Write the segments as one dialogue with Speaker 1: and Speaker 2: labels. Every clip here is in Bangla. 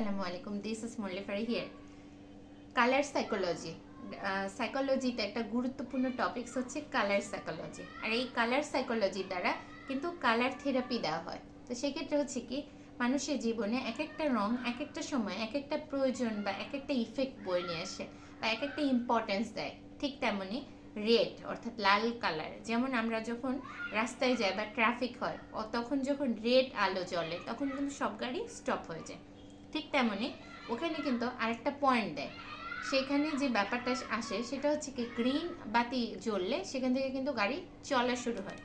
Speaker 1: আসসালামু আলাইকুম, দিস ইজ মুরলিফারি হিয়ার। কালার সাইকোলজি, সাইকোলজিতে একটা গুরুত্বপূর্ণ টপিকস হচ্ছে কালার সাইকোলজি। আর এই কালার সাইকোলজির দ্বারা কিন্তু কালার থেরাপি দেওয়া হয়। তো সেক্ষেত্রে হচ্ছে কি, মানুষের জীবনে এক একটা রং এক একটা সময় এক একটা প্রয়োজন বা এক একটা ইফেক্ট বয়ে নিয়ে আসে বা এক একটা ইম্পর্টেন্স দেয়। ঠিক তেমনি রেড অর্থাৎ লাল কালার, যেমন আমরা যখন রাস্তায় যাই বা ট্রাফিক হয় তখন যখন রেড আলো জ্বলে তখন কিন্তু সব গাড়ি স্টপ হয়ে যায়। ঠিক তেমনি ওখানে কিন্তু আরেকটা পয়েন্ট দেয়, সেখানে যে ব্যাপারটা আসে সেটা হচ্ছে কি, গ্রিন বাতি জ্বললে সেখান থেকে কিন্তু গাড়ি চলা শুরু হয়।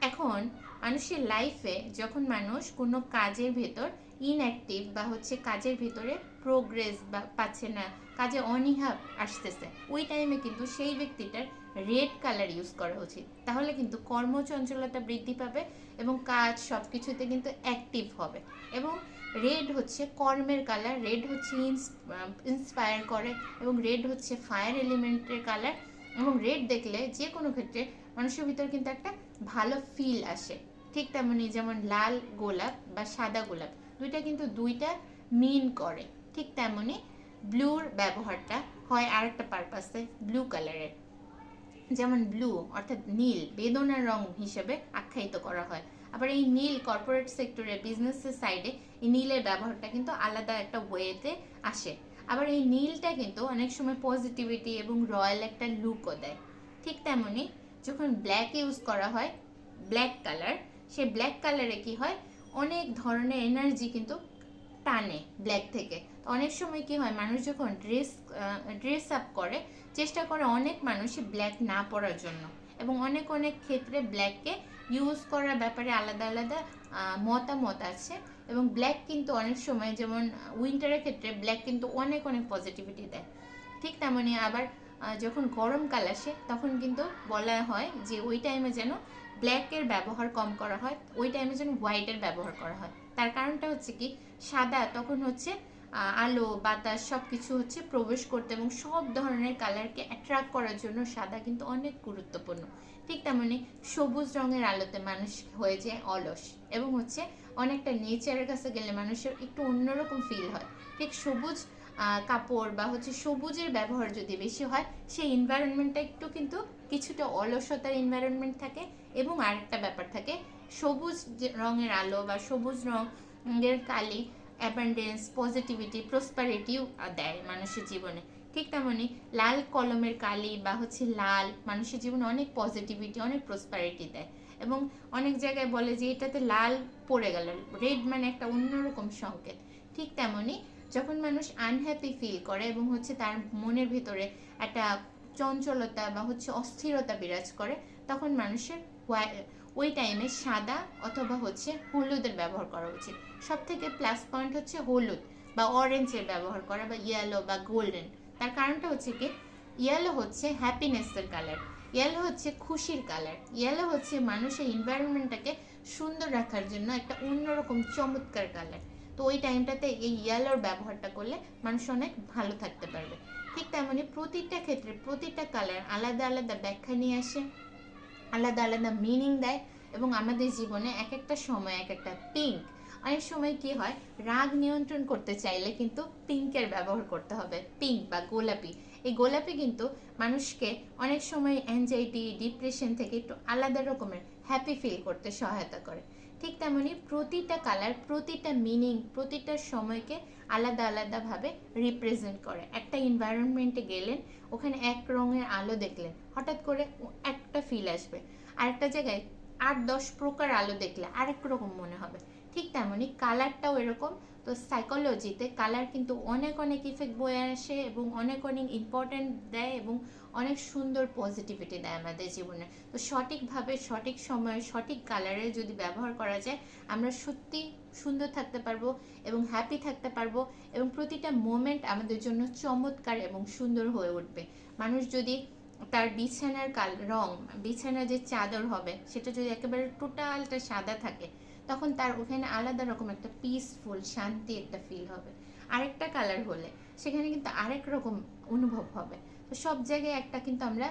Speaker 1: এখন মানুষের লাইফে যখন মানুষ কোনো কাজের ভেতর ইনঅ্যাক্টিভ বা হচ্ছে কাজের ভিতরে প্রোগ্রেস বা পাচ্ছে না, কাজে অনীহা আসতেছে, ওই টাইমে কিন্তু সেই ব্যক্তিটার রেড কালার ইউজ করা উচিত। তাহলে কিন্তু কর্মচঞ্চলতা বৃদ্ধি পাবে এবং কাজ সব কিছুতে কিন্তু অ্যাক্টিভ হবে। এবং রেড হচ্ছে কর্মের কালার, রেড হচ্ছে ইন্সপায়ার করে এবং রেড হচ্ছে ফায়ার এলিমেন্টের কালার। এবং রেড দেখলে যে কোনো ক্ষেত্রে মানুষের ভিতর কিন্তু একটা ভালো ফিল আসে। ঠিক তেমনি যেমন লাল গোলাপ বা সাদা গোলাপ দুইটা কিন্তু দুইটা মিন করে, ঠিক তেমনি ব্লুর ব্যবহারটা হয় আর একটা পারপাসে, ব্লু কালারের। যেমন ব্লু অর্থাৎ নীল বেদনার রং হিসেবে আখ্যায়িত করা হয়। আবার এই নীল কর্পোরেট সেক্টরে, বিজনেসের সাইডে এই নীলের ব্যবহারটা কিন্তু আলাদা একটা ওয়েতে আসে। আবার এই নীলটা কিন্তু অনেক সময় পজিটিভিটি এবং রয়্যাল একটা লুকও দেয়। ঠিক তেমনি যখন ব্ল্যাক ইউজ করা হয়, ব্ল্যাক কালার, সেই ব্ল্যাক কালারে কি হয়, অনেক ধরনের এনার্জি কিন্তু টানে ব্ল্যাক থেকে। তো অনেক সময় কি হয়, মানুষ যখন ড্রেস আপ করে, চেষ্টা করে অনেক মানুষই ব্ল্যাক না পরার জন্য, এবং অনেক অনেক ক্ষেত্রে ব্ল্যাককে ইউজ করার ব্যাপারে আলাদা আলাদা মতামত আছে। এবং ব্ল্যাক কিন্তু অনেক সময়, যেমন উইন্টারের ক্ষেত্রে ব্ল্যাক কিন্তু অনেক অনেক পজিটিভিটি দেয়। ঠিক তেমনি আবার যখন গরমকাল আসে তখন কিন্তু বলা হয় যে ওই টাইমে যেন ব্ল্যাকের ব্যবহার কম করা হয়, ওই টাইমে যেন হোয়াইটের ব্যবহার করা হয়। তার কারণটা হচ্ছে কি, সাদা তখন হচ্ছে আলো বাতাস সব কিছু হচ্ছে প্রবেশ করতে, এবং সব ধরনের কালারকে অ্যাট্রাক্ট করার জন্য সাদা কিন্তু অনেক গুরুত্বপূর্ণ। ঠিক তেমনি সবুজ রঙের আলোতে মানুষ হয়ে যায় অলস, এবং হচ্ছে অনেকটা নেচারের কাছে গেলে মানুষের একটু অন্যরকম ফিল হয়। ঠিক সবুজ কাপড় বা হচ্ছে সবুজের ব্যবহার যদি বেশি হয়, সেই এনভায়রনমেন্টটা একটু কিন্তু কিছুটা অলসতার এনভায়রনমেন্ট থাকে। এবং আরেকটা ব্যাপার থাকে, সবুজ রঙের আলো বা সবুজ রঙের কালি অ্যাবান্ডেন্স, পজিটিভিটি, প্রসপারিটিও দেয় মানুষের জীবনে। ঠিক তেমনি লাল কলমের কালি বা হচ্ছে লাল মানুষের জীবনে অনেক পজিটিভিটি, অনেক প্রসপারিটি দেয়। এবং অনেক জায়গায় বলে যে এটাতে লাল পড়ে গেল, রেড মানে একটা অন্যরকম সংকেত। ঠিক তেমনি যখন মানুষ আনহ্যাপি ফিল করে এবং হচ্ছে তার মনের ভিতরে একটা চঞ্চলতা বা হচ্ছে অস্থিরতা বিরাজ করে, তখন মানুষের ওই টাইমে সাদা অথবা হচ্ছে হলুদের ব্যবহার করা উচিত। সব থেকে প্লাস পয়েন্ট হচ্ছে হলুদ বা অরেঞ্জের ব্যবহার করা, বা ইয়েলো বা গোল্ডেন। তার কারণটা হচ্ছে কি, ইয়েলো হচ্ছে হ্যাপিনেসের কালার, ইয়েলো হচ্ছে খুশির কালার, ইয়েলো হচ্ছে মানুষের এনভায়রনমেন্টটাকে সুন্দর রাখার জন্য একটা অন্যরকম চমৎকার কালার। তো ওই টাইমটাতে এই ইয়েলোর ব্যবহারটা করলে মানুষ অনেক ভালো থাকতে পারবে। ঠিক তেমনি প্রতিটা ক্ষেত্রে প্রতিটা কালার আলাদা আলাদা ব্যাখ্যা নিয়ে আসে, আলাদা আলাদা মিনিং দেয়। এবং আমাদের জীবনে এক একটা সময় এক একটা পিঙ্ক, অনেক সময় কি হয়, রাগ নিয়ন্ত্রণ করতে চাইলে কিন্তু পিঙ্কের ব্যবহার করতে হবে, পিঙ্ক বা গোলাপি। এই গোলাপি কিন্তু মানুষকে অনেক সময় অ্যাংজাইটি, ডিপ্রেশন থেকে একটু আলাদা রকমের হ্যাপি ফিল করতে সহায়তা করে। ঠিক তেমনি প্রতিটা কালার প্রতিটা মিনিং প্রতিটা সময়কে আলাদা আলাদাভাবে রিপ্রেজেন্ট করে। একটা এনভায়রনমেন্টে গেলেন, ওখানে এক রঙের আলো দেখলেন, হঠাৎ করে একটা ফিল আসবে। আরেকটা জায়গায় 8-10 প্রকার আলো দেখলে আরেক রকম মনে হবে। ঠিক তেমনি কালারটাও এরকম। তো সাইকোলজিতে কালার কিন্তু অনেক অনেক ইফেক্ট বয়ে আসে এবং অনেক অনেক ইম্পর্টেন্ট দেয় এবং অনেক সুন্দর পজিটিভিটি দেয় আমাদের জীবনে। তো সঠিকভাবে সঠিক সময়ে সঠিক কালারে যদি ব্যবহার করা যায়, আমরা সত্যি সুন্দর থাকতে পারবো এবং হ্যাপি থাকতে পারবো, এবং প্রতিটা মোমেন্ট আমাদের জন্য চমৎকার এবং সুন্দর হয়ে উঠবে। মানুষ যদি তার বিছানার রং, বিছানার যে চাদর হবে সেটা যদি একেবারে টোটালটা সাদা থাকে, তখন তার ওখানে আলাদা রকম একটা পিসফুল শান্তি একটা ফিল হবে। আরেকটা কালার হলে সেখানে কিন্তু আরেক রকম অনুভব হবে। তো সব জায়গায় একটা কিন্তু আমরা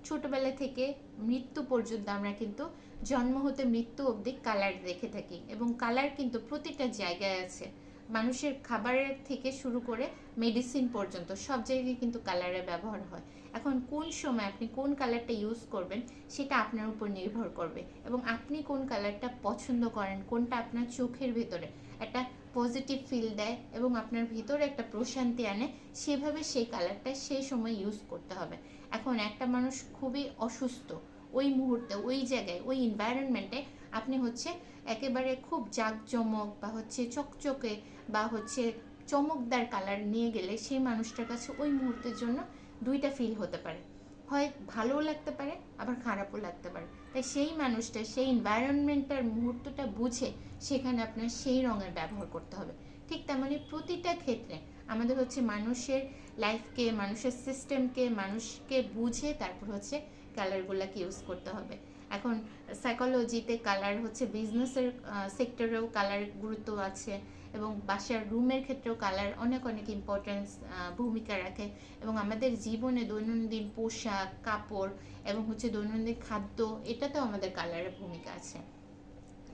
Speaker 1: ছোটবেলা থেকে মৃত্যু পর্যন্ত আমরা কিন্তু জন্ম হতে মৃত্যু অবধি কালার দেখে থাকি, এবং কালার কিন্তু প্রতিটা জায়গায় আছে। মানুষের খাবারের থেকে শুরু করে মেডিসিন পর্যন্ত সব জায়গায় কিন্তু কালারের ব্যবহার হয়। এখন কোন সময় আপনি কোন কালারটা ইউজ করবেন সেটা আপনার উপর নির্ভর করবে, এবং আপনি কোন কালারটা পছন্দ করেন, কোনটা আপনার চোখের ভিতরে একটা পজিটিভ ফিল দেয় এবং আপনার ভিতরে একটা প্রশান্তি আনে, সেভাবে সেই কালারটা সেই সময় ইউজ করতে হবে। এখন একটা মানুষ খুবই অসুস্থ, ওই মুহূর্তে ওই জায়গায় ওই এনভায়রনমেন্টে আপনি হচ্ছে একেবারে খুব জাঁকজমক বা হচ্ছে চকচকে বা হচ্ছে চমকদার কালার নিয়ে গেলে সেই মানুষটার কাছে ওই মুহূর্তের জন্য দুইটা ফিল হতে পারে, হয় ভালোও লাগতে পারে আবার খারাপও লাগতে পারে। তাই সেই মানুষটা সেই এনভায়রনমেন্টটার মুহূর্তটা বুঝে সেখানে আপনার সেই রঙের ব্যবহার করতে হবে। ঠিক তেমনি প্রতিটা ক্ষেত্রে আমাদের হচ্ছে মানুষের লাইফকে, মানুষের সিস্টেমকে, মানুষকে বুঝে তারপর হচ্ছে কালারগুলোকে ইউজ করতে হবে। এখন সাইকোলজিতে কালার হচ্ছে বিজনেসের সেক্টরেও কালার গুরুত্ব আছে, এবং বাসার রুমের ক্ষেত্রেও কালার অনেক অনেক ইম্পর্টেন্স ভূমিকা রাখে, এবং আমাদের জীবনে দৈনন্দিন পোশাক কাপড় এবং হচ্ছে দৈনন্দিন খাদ্য, এটাতেও আমাদের কালারের ভূমিকা আছে।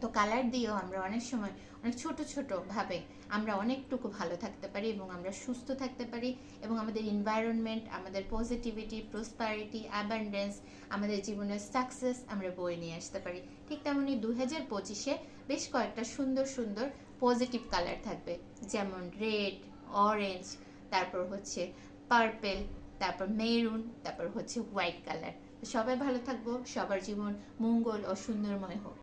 Speaker 1: তো কালার দিয়েও আমরা অনেক সময় অনেক ছোট ছোট ভাবে আমরা অনেকটুকু ভালো থাকতে পারি এবং আমরা সুস্থ থাকতে পারি, এবং আমাদের এনভায়রনমেন্ট, আমাদের পজিটিভিটি, প্রসপারিটি, অ্যাবান্ডেন্স, আমাদের জীবনের সাকসেস আমরা বয়ে নিয়ে আসতে পারি। ঠিক তেমনি 2025-এ বেশ কয়েকটা সুন্দর সুন্দর পজিটিভ কালার থাকবে, যেমন রেড, অরেঞ্জ, তারপর হচ্ছে পার্পেল, তারপর মেরুন, তারপর হচ্ছে হোয়াইট কালার। সবাই ভালো থাকবো, সবার জীবন মঙ্গল ও সুন্দরময় হোক।